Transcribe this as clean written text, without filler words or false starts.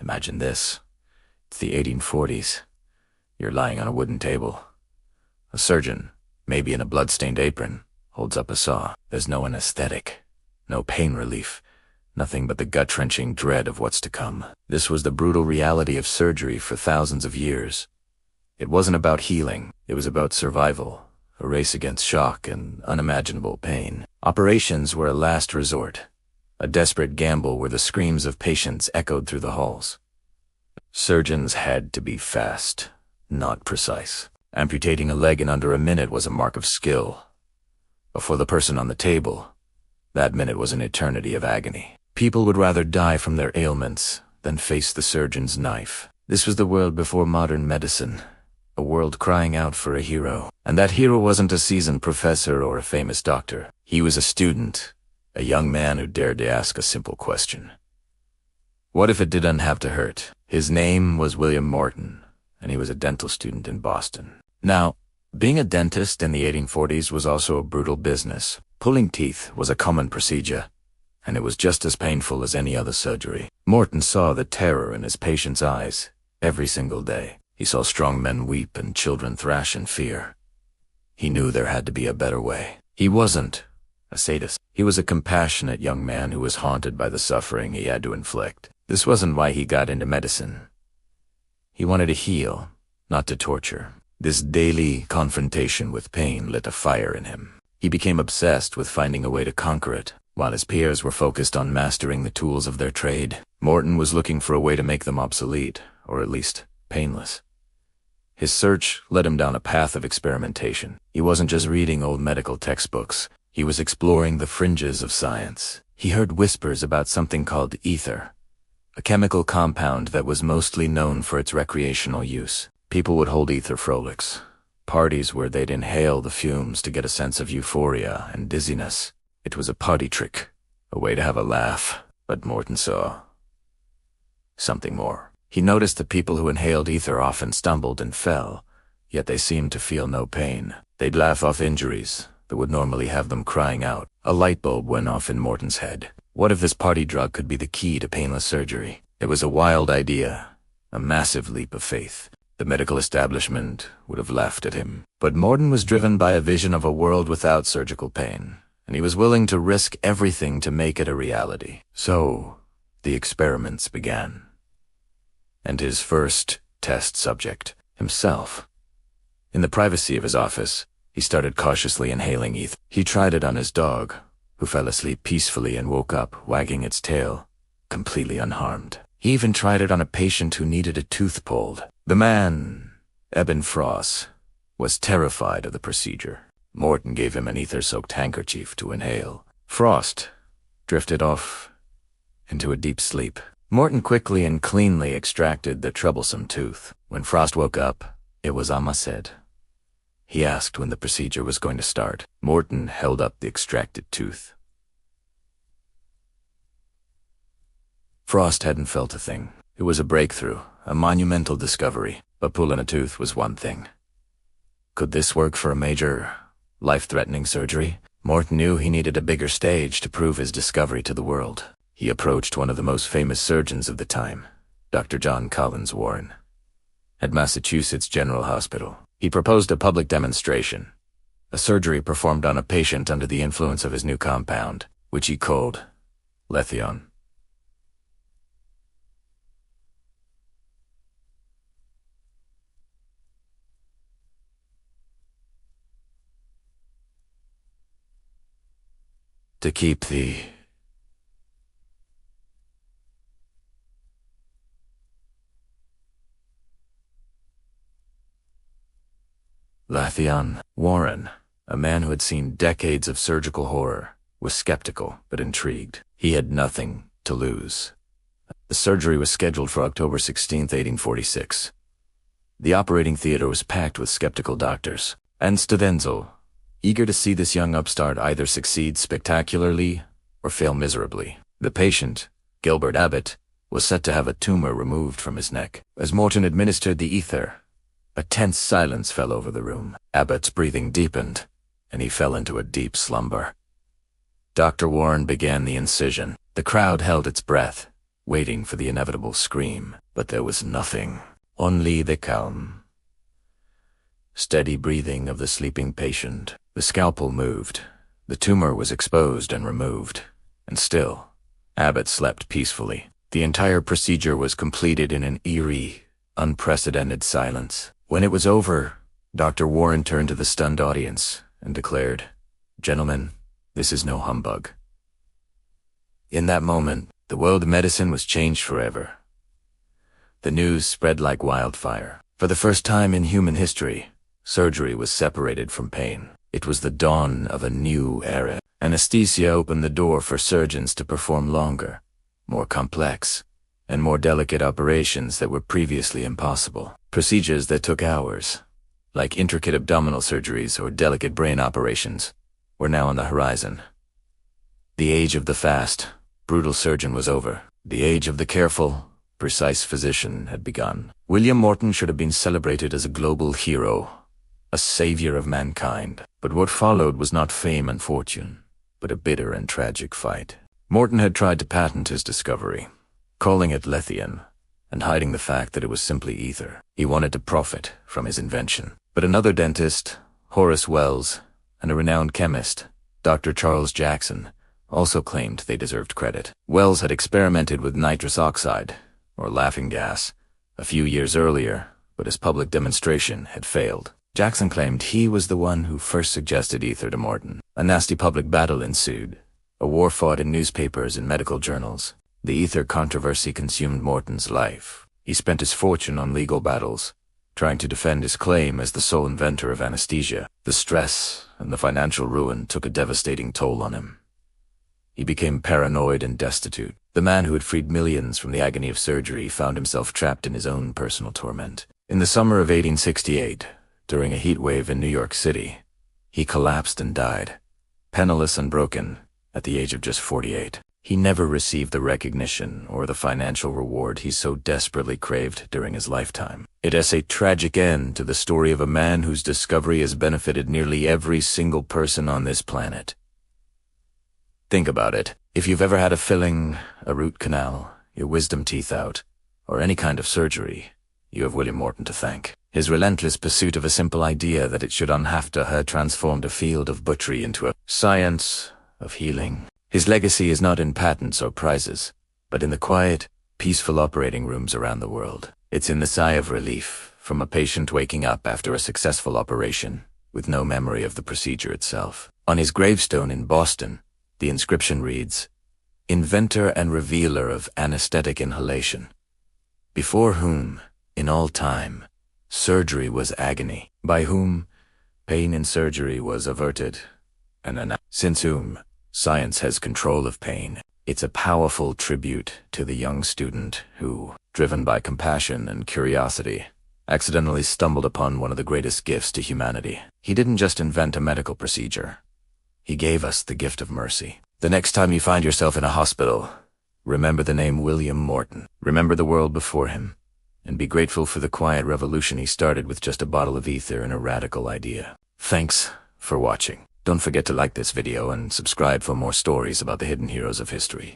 Imagine this. It's the 1840s. You're lying on a wooden table. A surgeon, maybe in a blood-stained apron, holds up a saw. There's no anesthetic, no pain relief, nothing but the gut-wrenching dread of what's to come. This was the brutal reality of surgery for thousands of years. It wasn't about healing, it was about survival, a race against shock and unimaginable pain. Operations were a last resort, a desperate gamble where the screams of patients echoed through the halls. Surgeons had to be fast, not precise. Amputating a leg in under a minute was a mark of skill. But for the person on the table, that minute was an eternity of agony. People would rather die from their ailments than face the surgeon's knife. This was the world before modern medicine, a world crying out for a hero. And that hero wasn't a seasoned professor or a famous doctor. He was a student, a young man who dared to ask a simple question. What if it didn't have to hurt? His name was William Morton, and he was a dental student in Boston. Now, being a dentist in the 1840s was also a brutal business. Pulling teeth was a common procedure, and it was just as painful as any other surgery. Morton saw the terror in his patients' eyes every single day. He saw strong men weep and children thrash in fear. He knew there had to be a better way. He wasn't a sadist. He was a compassionate young man who was haunted by the suffering he had to inflict. This wasn't why he got into medicine. He wanted to heal, not to torture. This daily confrontation with pain lit a fire in him. He became obsessed with finding a way to conquer it. While his peers were focused on mastering the tools of their trade, Morton was looking for a way to make them obsolete, or at least painless. His search led him down a path of experimentation. He wasn't just reading old medical textbooks. He was exploring the fringes of science. He heard whispers about something called ether, a chemical compound that was mostly known for its recreational use. People would hold ether frolics, parties where they'd inhale the fumes to get a sense of euphoria and dizziness. It was a party trick, a way to have a laugh. But Morton saw something more. He noticed that people who inhaled ether often stumbled and fell, yet they seemed to feel no pain. They'd laugh off injuries that would normally have them crying out. A light bulb went off in Morton's head. What if this party drug could be the key to painless surgery? It was a wild idea, a massive leap of faith. The medical establishment would have laughed at him. But Morton was driven by a vision of a world without surgical pain, and he was willing to risk everything to make it a reality. So, the experiments began. And his first test subject, himself. In the privacy of his office, he started cautiously inhaling ether. He tried it on his dog, who fell asleep peacefully and woke up, wagging its tail, completely unharmed. He even tried it on a patient who needed a tooth pulled. The man, Eben Frost, was terrified of the procedure. Morton gave him an ether-soaked handkerchief to inhale. Frost drifted off into a deep sleep. Morton quickly and cleanly extracted the troublesome tooth. When Frost woke up, it was Amaced. He asked when the procedure was going to start. Morton held up the extracted tooth. Frost hadn't felt a thing. It was a breakthrough, a monumental discovery, but pulling a tooth was one thing. Could this work for a major, life-threatening surgery? Morton knew he needed a bigger stage to prove his discovery to the world. He approached one of the most famous surgeons of the time, Dr. John Collins Warren, at Massachusetts General Hospital. He proposed a public demonstration, a surgery performed on a patient under the influence of his new compound, which he called Letheon. To keep the Letheon. Warren, a man who had seen decades of surgical horror, was skeptical but intrigued. He had nothing to lose. The surgery was scheduled for October 16, 1846. The operating theater was packed with skeptical doctors and students, eager to see this young upstart either succeed spectacularly or fail miserably. The patient, Gilbert Abbott, was set to have a tumor removed from his neck. As Morton administered the ether, a tense silence fell over the room. Abbott's breathing deepened, and he fell into a deep slumber. Dr. Warren began the incision. The crowd held its breath, waiting for the inevitable scream. But there was nothing. Only the calm, steady breathing of the sleeping patient. The scalpel moved. The tumor was exposed and removed. And still, Abbott slept peacefully. The entire procedure was completed in an eerie, unprecedented silence. When it was over, Dr. Warren turned to the stunned audience and declared, "Gentlemen, this is no humbug." In that moment, the world of medicine was changed forever. The news spread like wildfire. For the first time in human history, surgery was separated from pain. It was the dawn of a new era. Anesthesia opened the door for surgeons to perform longer, more complex, and more delicate operations that were previously impossible. Procedures that took hours, like intricate abdominal surgeries or delicate brain operations, were now on the horizon. The age of the fast, brutal surgeon was over. The age of the careful, precise physician had begun. William Morton should have been celebrated as a global hero, a savior of mankind. But what followed was not fame and fortune, but a bitter and tragic fight. Morton had tried to patent his discovery, calling it lithium, and hiding the fact that it was simply ether. He wanted to profit from his invention. But another dentist, Horace Wells, and a renowned chemist, Dr. Charles Jackson, also claimed they deserved credit. Wells had experimented with nitrous oxide, or laughing gas, a few years earlier, but his public demonstration had failed. Jackson claimed he was the one who first suggested ether to Morton. A nasty public battle ensued, a war fought in newspapers and medical journals. The ether controversy consumed Morton's life. He spent his fortune on legal battles, trying to defend his claim as the sole inventor of anesthesia. The stress and the financial ruin took a devastating toll on him. He became paranoid and destitute. The man who had freed millions from the agony of surgery found himself trapped in his own personal torment. In the summer of 1868, during a heat wave in New York City, he collapsed and died, penniless and broken, at the age of just 48. He never received the recognition or the financial reward he so desperately craved during his lifetime. It is a tragic end to the story of a man whose discovery has benefited nearly every single person on this planet. Think about it. If you've ever had a filling, a root canal, your wisdom teeth out, or any kind of surgery, you have William Morton to thank. His relentless pursuit of a simple idea that it should unhave to her transformed a field of butchery into a science of healing. His legacy is not in patents or prizes, but in the quiet, peaceful operating rooms around the world. It's in the sigh of relief from a patient waking up after a successful operation, with no memory of the procedure itself. On his gravestone in Boston, the inscription reads, "Inventor and revealer of anesthetic inhalation, before whom, in all time, surgery was agony, by whom pain in surgery was averted, and since whom science has control of pain." It's a powerful tribute to the young student who, driven by compassion and curiosity, accidentally stumbled upon one of the greatest gifts to humanity. He didn't just invent a medical procedure. He gave us the gift of mercy. The next time you find yourself in a hospital, remember the name William Morton. Remember the world before him, and be grateful for the quiet revolution he started with just a bottle of ether and a radical idea. Thanks for watching. Don't forget to like this video and subscribe for more stories about the hidden heroes of history.